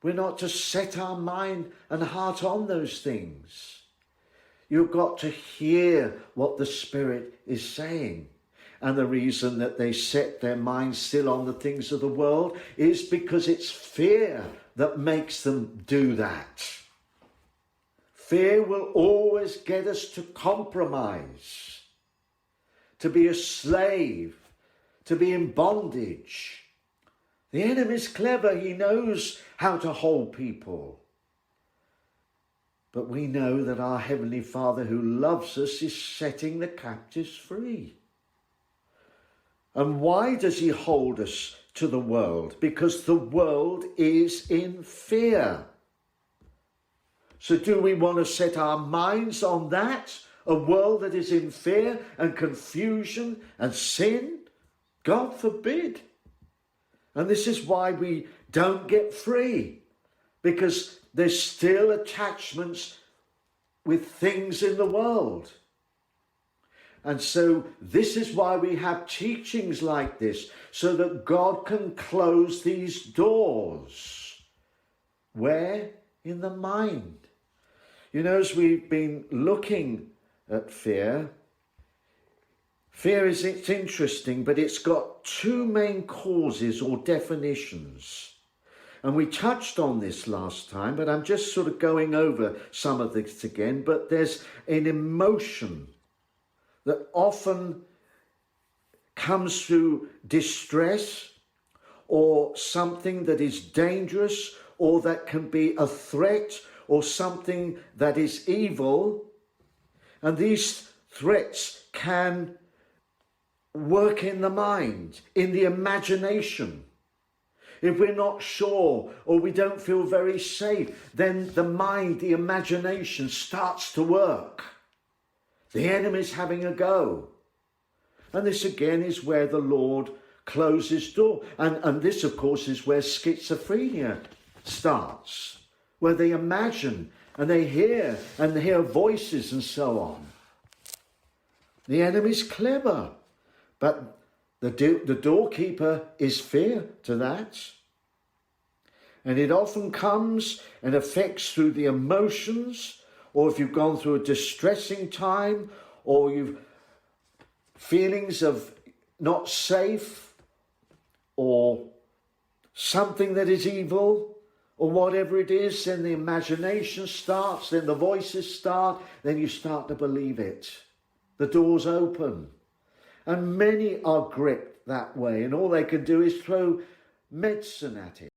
We're not to set our mind and heart on those things. You've got to hear what the Spirit is saying. And the reason that they set their minds still on the things of the world is because it's fear that makes them do that. Fear will always get us to compromise, to be a slave, to be in bondage. The enemy's clever. He knows how to hold people. But we know that our Heavenly Father who loves us is setting the captives free. And why does he hold us to the world? Because the world is in fear. So do we want to set our minds on that? A world that is in fear and confusion and sin? God forbid. And this is why we don't get free. Because there's still attachments with things in the world. And so this is why we have teachings like this, so that God can close these doors. Where? In the mind. You know, as we've been looking at fear is, it's interesting, but it's got two main causes or definitions. And we touched on this last time, but I'm just sort of going over some of this again. But there's an emotion that often comes through distress or something that is dangerous or that can be a threat or something that is evil. And these threats can work in the mind, in the imagination. If we're not sure or we don't feel very safe, then the mind, the imagination starts to work. The enemy's having a go. And this again is where the Lord closes door. And this, of course, is where schizophrenia starts, where they imagine and they hear voices and so on. The enemy's clever, but the doorkeeper is fear to that. And it often comes and affects through the emotions, or if you've gone through a distressing time, or you've feelings of not safe, or something that is evil, or whatever it is, then the imagination starts, then the voices start, then you start to believe it. The doors open. And many are gripped that way, and all they can do is throw medicine at it.